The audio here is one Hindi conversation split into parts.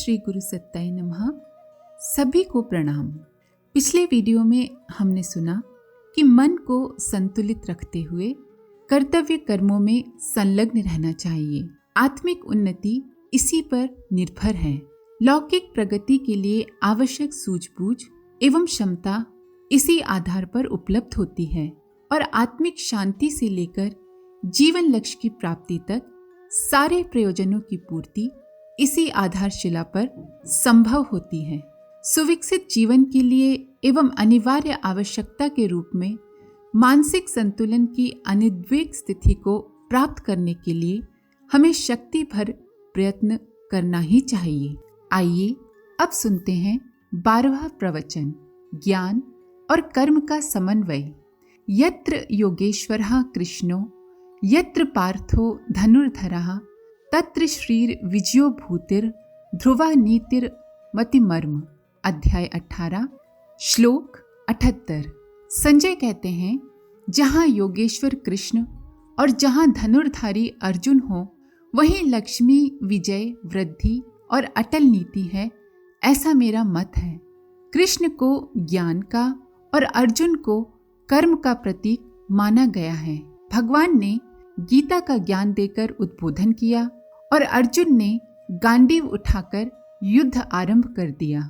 श्री गुरु सत्ताय नमः। सभी को प्रणाम। पिछले वीडियो में हमने सुना कि मन को संतुलित रखते हुए कर्तव्य कर्मों में संलग्न रहना चाहिए। आत्मिक उन्नति इसी पर निर्भर है। लौकिक प्रगति के लिए आवश्यक सूझबूझ एवं क्षमता इसी आधार पर उपलब्ध होती है और आत्मिक शांति से लेकर जीवन लक्ष्य की प्राप्ति तक सारे प्रयोजनों की पूर्ति इसी आधारशिला पर संभव होती है। सुविकसित जीवन के लिए एवं अनिवार्य आवश्यकता के रूप में मानसिक संतुलन की अनिद्वेग स्थिति को प्राप्त करने के लिए हमें शक्ति भर प्रयत्न करना ही चाहिए। आइए अब सुनते हैं 12वां प्रवचन, ज्ञान और कर्म का समन्वय। यत्र योगेश्वरः कृष्णो यत्र पार्थो धनुर्धरः तत्र श्रीर विजयो भूतिर ध्रुवा नीतिर मतिमर्म। अध्याय 18 श्लोक 78। संजय कहते हैं, जहाँ योगेश्वर कृष्ण और जहाँ धनुर्धारी अर्जुन हो वहीं लक्ष्मी, विजय, वृद्धि और अटल नीति है, ऐसा मेरा मत है। कृष्ण को ज्ञान का और अर्जुन को कर्म का प्रतीक माना गया है। भगवान ने गीता का ज्ञान देकर उद्बोधन किया और अर्जुन ने गांडीव उठाकर युद्ध आरंभ कर दिया।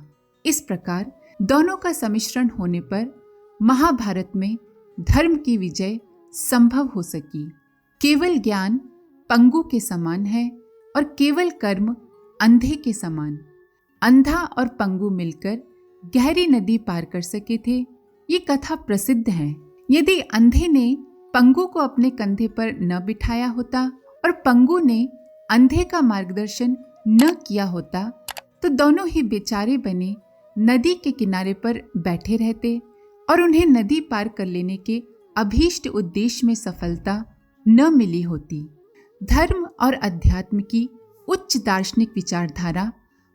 इस प्रकार दोनों का सम्मिश्रण होने पर महाभारत में धर्म की विजय संभव हो सकी। केवल ज्ञान पंगु के समान है और केवल कर्म अंधे के समान। अंधा और पंगु मिलकर गहरी नदी पार कर सके थे, ये कथा प्रसिद्ध है। यदि अंधे ने पंगु को अपने कंधे पर न बिठाया होता और पंगु ने अंधे का मार्गदर्शन न किया होता तो दोनों ही बेचारे बने नदी के किनारे पर बैठे रहते और उन्हें नदी पार कर लेने के अभीष्ट उद्देश्य में सफलता न मिली होती। धर्म और अध्यात्म की उच्च दार्शनिक विचारधारा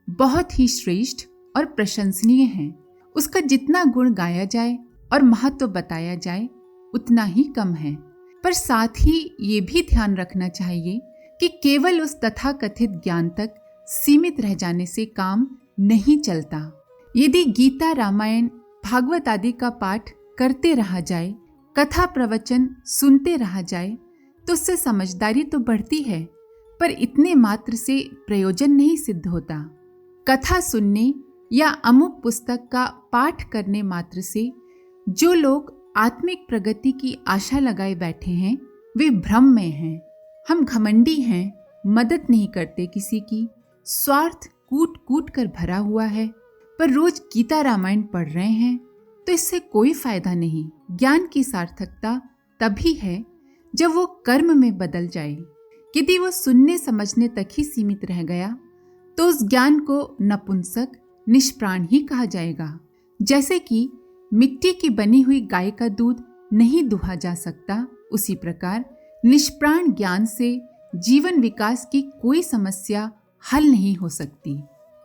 बहुत ही श्रेष्ठ और प्रशंसनीय है। उसका जितना गुण गाया जाए और महत्व बताया जाए उतना ही कम है। पर साथ ही ये भी ध्यान रखना चाहिए कि केवल उस तथाकथित ज्ञान तक सीमित रह जाने से काम नहीं चलता। यदि गीता, रामायण, भागवत आदि का पाठ करते रहा जाए, कथा प्रवचन सुनते रहा जाए तो उससे समझदारी तो बढ़ती है, पर इतने मात्र से प्रयोजन नहीं सिद्ध होता। कथा सुनने या अमुक पुस्तक का पाठ करने मात्र से जो लोग आत्मिक प्रगति की आशा लगाए बैठे हैं वे भ्रम में हैं। हम घमंडी हैं, मदद नहीं करते किसी की, स्वार्थ कूट कूट कर भरा हुआ है, पर रोज गीता रामायण पढ़ रहे हैं तो इससे कोई फायदा नहीं। ज्ञान की सार्थकता तभी है जब वो कर्म में बदल जाए। यदि वो सुनने समझने तक ही सीमित रह गया तो उस ज्ञान को नपुंसक, निष्प्राण ही कहा जाएगा। जैसे कि मिट्टी की बनी हुई गाय का दूध नहीं दुहा जा सकता, उसी प्रकार निष्प्राण ज्ञान से जीवन विकास की कोई समस्या हल नहीं हो सकती।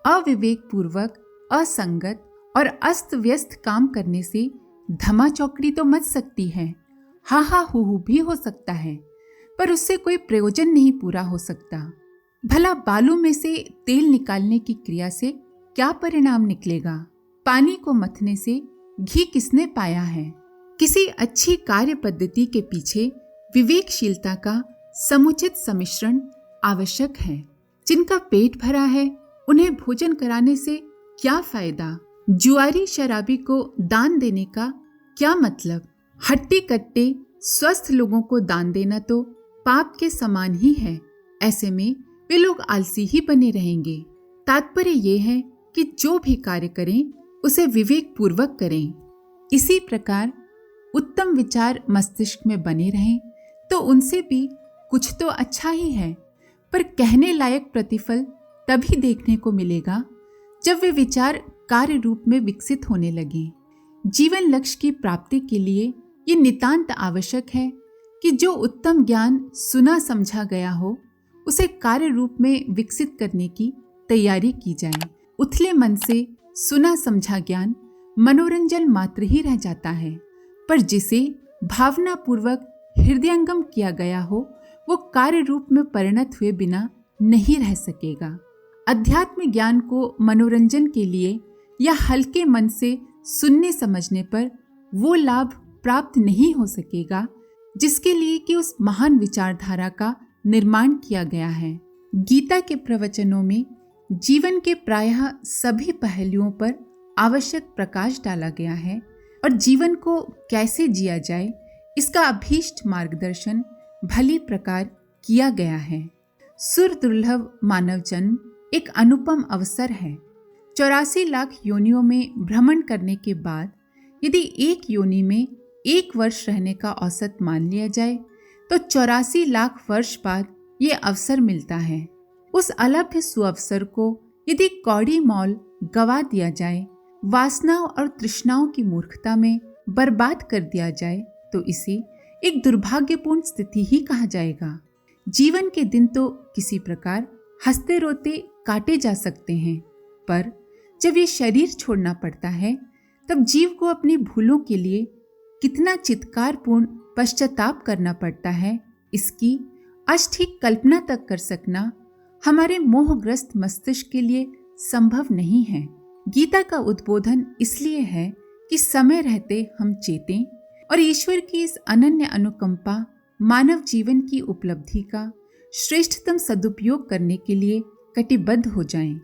अविवेक पूर्वक, असंगत और अस्त व्यस्त काम करने से धमा चौकड़ी तो मच सकती है, हा हा हू भी हो सकता है, पर उससे कोई प्रयोजन नहीं पूरा हो सकता। भला बालू में से तेल निकालने की क्रिया से क्या परिणाम निकलेगा? पानी को मथने से घी किसने पाया है? किसी अच्छी कार्य पद्धति के पीछे विवेकशीलता का समुचित सम्मिश्रण आवश्यक है। जिनका पेट भरा है उन्हें भोजन कराने से क्या फायदा? जुआरी शराबी को दान देने का क्या मतलब? हट्टी कट्टे स्वस्थ लोगों को दान देना तो पाप के समान ही है। ऐसे में वे लोग आलसी ही बने रहेंगे। तात्पर्य ये है कि जो भी कार्य करें उसे विवेक पूर्वक करें। इसी प्रकार उत्तम विचार मस्तिष्क में बने रहें तो उनसे भी कुछ तो अच्छा ही है, पर कहने लायक प्रतिफल तभी देखने को मिलेगा जब वे विचार कार्य रूप में विकसित होने लगे। जीवन लक्ष्य की प्राप्ति के लिए ये नितांत आवश्यक है कि जो उत्तम ज्ञान सुना समझा गया हो उसे कार्य रूप में विकसित करने की तैयारी की जाए। उथले मन से सुना समझा ज्ञान मनोरंजन मात्र ही रह जाता है, पर जिसे भावना पूर्वक हृदयंगम किया गया हो वो कार्य रूप में परिणत हुए बिना नहीं रह सकेगा। अध्यात्म ज्ञान को मनोरंजन के लिए या हल्के मन से सुनने समझने पर वो लाभ प्राप्त नहीं हो सकेगा जिसके लिए कि उस महान विचारधारा का निर्माण किया गया है। गीता के प्रवचनों में जीवन के प्रायः सभी पहलुओं पर आवश्यक प्रकाश डाला गया है और जीवन को कैसे जिया जाए इसका अभीष्ट मार्गदर्शन भली प्रकार किया गया है। सुर दुर्लभ मानव जन्म एक अनुपम अवसर है। 84 लाख योनियों में भ्रमण करने के बाद यदि एक योनि में 1 वर्ष रहने का औसत मान लिया जाए तो 84 लाख वर्ष बाद ये अवसर मिलता है। उस अलभ्य सुअवसर को यदि कौड़ी मौल गवा दिया जाए, वासनाओं और तृष्णाओं की मूर्खता में बर्बाद कर दिया जाए तो इसे एक दुर्भाग्यपूर्ण स्थिति ही कहा जाएगा। जीवन के दिन तो किसी प्रकार हंसते रोते काटे जा सकते हैं, पर जब ये शरीर छोड़ना पड़ता है तब जीव को अपनी भूलों के लिए कितना चित्कारपूर्ण पश्चाताप करना पड़ता है, इसकी अष्ठीक कल्पना तक कर सकना हमारे मोहग्रस्त मस्तिष्क के लिए संभव नहीं है। गीता का उद्बोधन इसलिए है कि समय रहते हम चेतें और ईश्वर की इस अनन्य अनुकंपा मानव जीवन की उपलब्धि का श्रेष्ठतम सदुपयोग करने के लिए कटिबद्ध हो जाएं।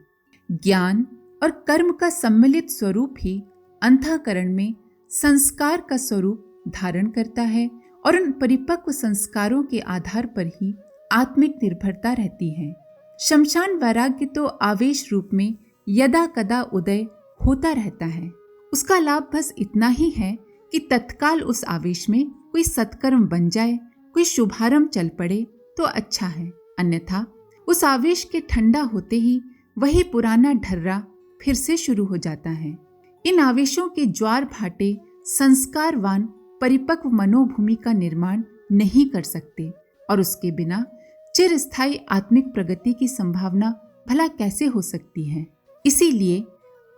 ज्ञान और कर्म का सम्मिलित स्वरूप ही अंतःकरण में संस्कार का स्वरूप धारण करता है और उन परिपक्व संस्कारों के आधार पर ही आत्मिक निर्भरता रहती है। शमशान वैराग्य तो आवेश रूप में यदा कदा उदय होता रहता है। उसका लाभ बस इतना ही है कि तत्काल उस आवेश में कोई सत्कर्म बन जाए, कोई शुभारंभ चल पड़े तो अच्छा है, अन्यथा उस आवेश के ठंडा होते ही वही पुराना ढर्रा फिर से शुरू हो जाता है। इन आवेशों के ज्वार भाटे संस्कारवान परिपक्व मनोभूमि का निर्माण नहीं कर सकते और उसके बिना चिरस्थायी आत्मिक प्रगति की संभावना भला कैसे हो सकती है। इसीलिए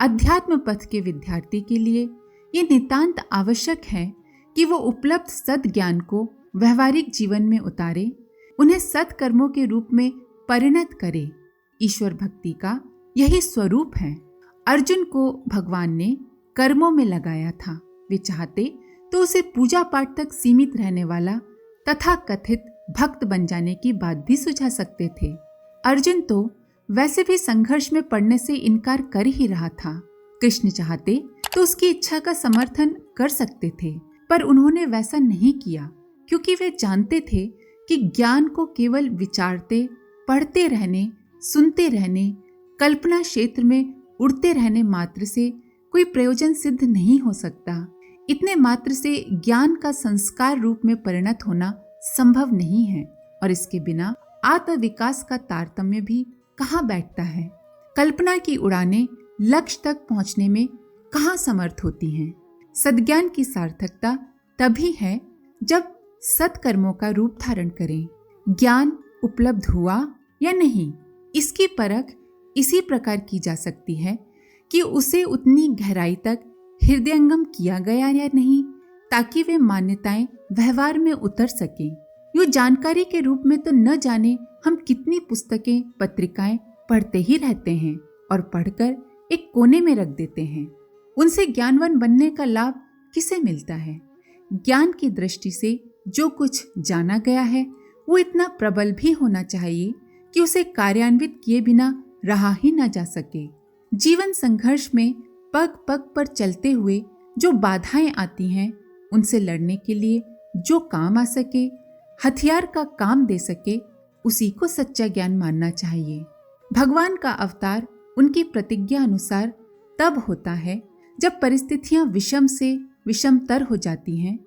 अध्यात्म पथ के विद्यार्थी के लिए ये नितांत आवश्यक है कि वो उपलब्ध सद्ज्ञान को व्यवहारिक जीवन में उतारे, उन्हें सत्कर्मों के रूप में परिणत करे। ईश्वर भक्ति का यही स्वरूप है। अर्जुन को भगवान ने कर्मों में लगाया था। वे चाहते तो उसे पूजा पाठ तक सीमित रहने वाला तथा कथित भक्त बन जाने की बात भी सुझा सकते थे। अर्जुन तो वैसे भी संघर्ष में पड़ने से इनकार कर ही रहा था। कृष्ण चाहते तो उसकी इच्छा का समर्थन कर सकते थे, पर उन्होंने वैसा नहीं किया क्योंकि वे जानते थे कि ज्ञान को केवल विचारते, पढ़ते रहने, सुनते रहने, कल्पना क्षेत्र में उड़ते रहने मात्र से कोई प्रयोजन सिद्ध नहीं हो सकता। इतने मात्र से ज्ञान का संस्कार रूप में परिणत होना संभव नहीं है और इसके बिना आत्मविकास का तारतम्य भी कहाँ बैठता है। कल्पना की उड़ानें लक्ष्य तक पहुँचने में कहाँ समर्थ होती हैं। सद्ज्ञान की सार्थकता तभी है जब सत्कर्मों का रूप धारण करें। ज्ञान उपलब्ध हुआ या नहीं, इसकी परख इसी प्रकार की जा सकती है कि उसे उतनी गहराई तक हृदयंगम किया गया या नहीं, ताकि वे मान्यताएं व्यवहार में उतर सकें। यूँ जानकारी के रूप में तो न जाने हम कितनी पुस्तकें, पत्रिकाएं पढ़ते ही रहते हैं और पढ़कर एक कोने में रख देते हैं। उनसे ज्ञानवान बनने का लाभ किसे मिलता है? ज्ञान की दृष्टि से जो कुछ जाना गया है वो इतना प्रबल भी होना चाहिए कि उसे कार्यान्वित किए बिना रहा ही न जा सके। जीवन संघर्ष में पग पग पर चलते हुए जो बाधाएं आती हैं, उनसे लड़ने के लिए जो काम आ सके, हथियार का काम दे सके, उसी को सच्चा ज्ञान मानना चाहिए। भगवान का अवतार उनकी प्रतिज्ञा अनुसार तब होता है जब परिस्थितियां विषम से विषमतर हो जाती हैं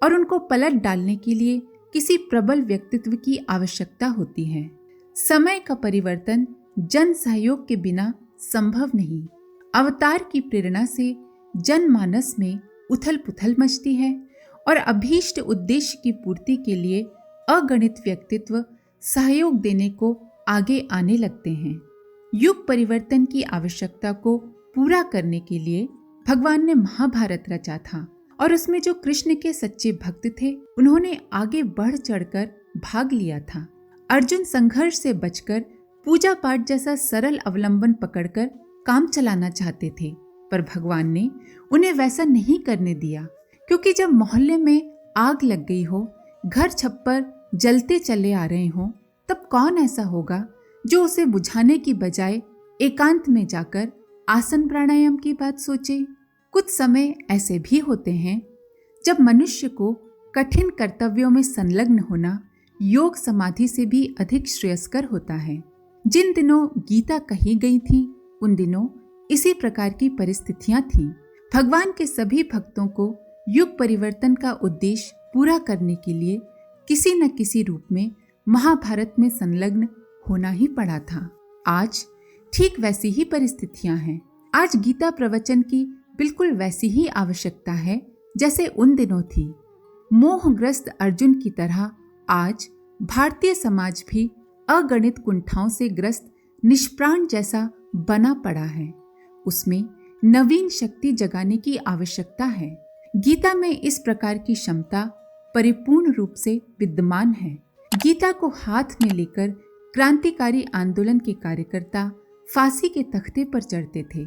और उनको पलट डालने के लिए किसी प्रबल व्यक्तित्व की आवश्यकता होती है। समय का परिवर्तन जन सहयोग के बिना संभव नहीं। अवतार की प्रेरणा से जनमानस में उथल पुथल मचती है और अभीष्ट उद्देश्य की पूर्ति के लिए अगणित व्यक्तित्व सहयोग देने को आगे आने लगते हैं। युग परिवर्तन की आवश्यकता को पूरा करने के लिए भगवान ने महाभारत रचा था और उसमें जो कृष्ण के सच्चे भक्त थे उन्होंने आगे बढ़ चढ़कर भाग लिया था। अर्जुन संघर्ष से बचकर पूजा पाठ जैसा सरल अवलंबन पकड़कर काम चलाना चाहते थे, पर भगवान ने उन्हें वैसा नहीं करने दिया, क्योंकि जब मोहल्ले में आग लग गई हो, घर छप्पर जलते चले आ रहे हों, तब कौन ऐसा होगा जो उसे बुझाने की बजाय एकांत में जाकर आसन प्राणायाम की बात सोचे। कुछ समय ऐसे भी होते हैं जब मनुष्य को कठिन कर्तव्यों में संलग्न होना योग समाधि से भी अधिक श्रेयस्कर होता है। जिन दिनों गीता कही गई थी, उन दिनों इसी प्रकार की परिस्थितियां थीं। भगवान के सभी भक्तों को युग परिवर्तन का उद्देश्य पूरा करने के लिए किसी न किसी रूप में महाभारत में संलग्न होना ही पड़ा था। आज ठीक वैसी ही परिस्थितियां हैं। आज गीता प्रवचन की बिल्कुल वैसी ही आवश्यकता है जैसे उन दिनों थी। मोहग्रस्त अर्जुन की तरह आज भारतीय समाज भी अगणित कुंठाओं से ग्रस्त निष्प्राण जैसा बना पड़ा है। उसमें नवीन शक्ति जगाने की आवश्यकता है। गीता में इस प्रकार की क्षमता परिपूर्ण रूप से विद्यमान है। गीता को हाथ में लेकर क्रांतिकारी आंदोलन के कार्यकर्ता फांसी के तख्ते पर चढ़ते थे।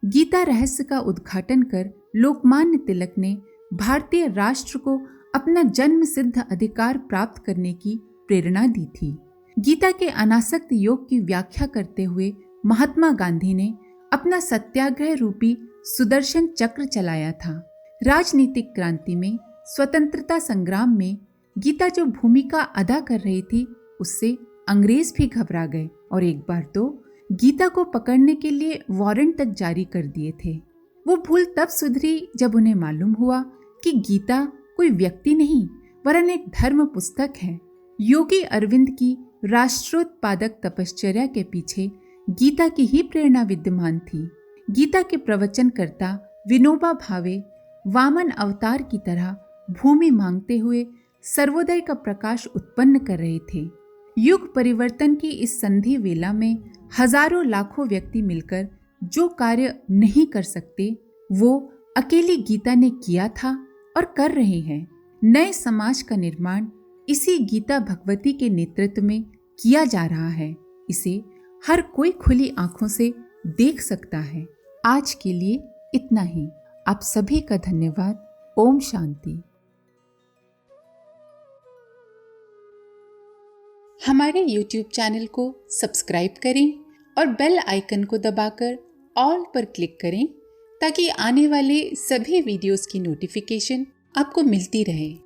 गीता रहस्य का उद्घाटन कर लोकमान्य तिलक ने भारतीय राष्ट्र को अपना जन्म सिद्ध अधिकार प्राप्त करने की प्रेरणा दी थी। गीता के अनासक्त योग की व्याख्या करते हुए महात्मा गांधी ने अपना सत्याग्रह रूपी सुदर्शन चक्र चलाया था। राजनीतिक क्रांति में, स्वतंत्रता संग्राम में गीता जो भूमिका अदा कर रही थी, उससे अंग्रेज भी घबरा गए और एक बार तो गीता को पकड़ने के लिए वारंट तक जारी कर दिए थे। वो भूल तब सुधरी जब उन्हें मालूम हुआ कि गीता कोई व्यक्ति नहीं वरन एक धर्म पुस्तक है। योगी अरविंद की राष्ट्रोत्पादक तपश्चर्या के पीछे गीता की ही प्रेरणा विद्यमान थी। गीता के प्रवचनकर्ता विनोबा भावे वामन अवतार की तरह भूमि मांगते हुए सर्वोदय का प्रकाश उत्पन्न कर रहे थे। युग परिवर्तन की इस संधि वेला में हजारों लाखों व्यक्ति मिलकर जो कार्य नहीं कर सकते, वो अकेली गीता ने किया था और कर रहे हैं। नए समाज का निर्माण इसी गीता भगवती के नेतृत्व में किया जा रहा है। इसे हर कोई खुली आंखों से देख सकता है। आज के लिए इतना ही। आप सभी का धन्यवाद। ओम शांति। हमारे YouTube चैनल को सब्सक्राइब करें और बेल आइकन को दबाकर ऑल पर क्लिक करें ताकि आने वाले सभी वीडियोस की नोटिफिकेशन आपको मिलती रहे।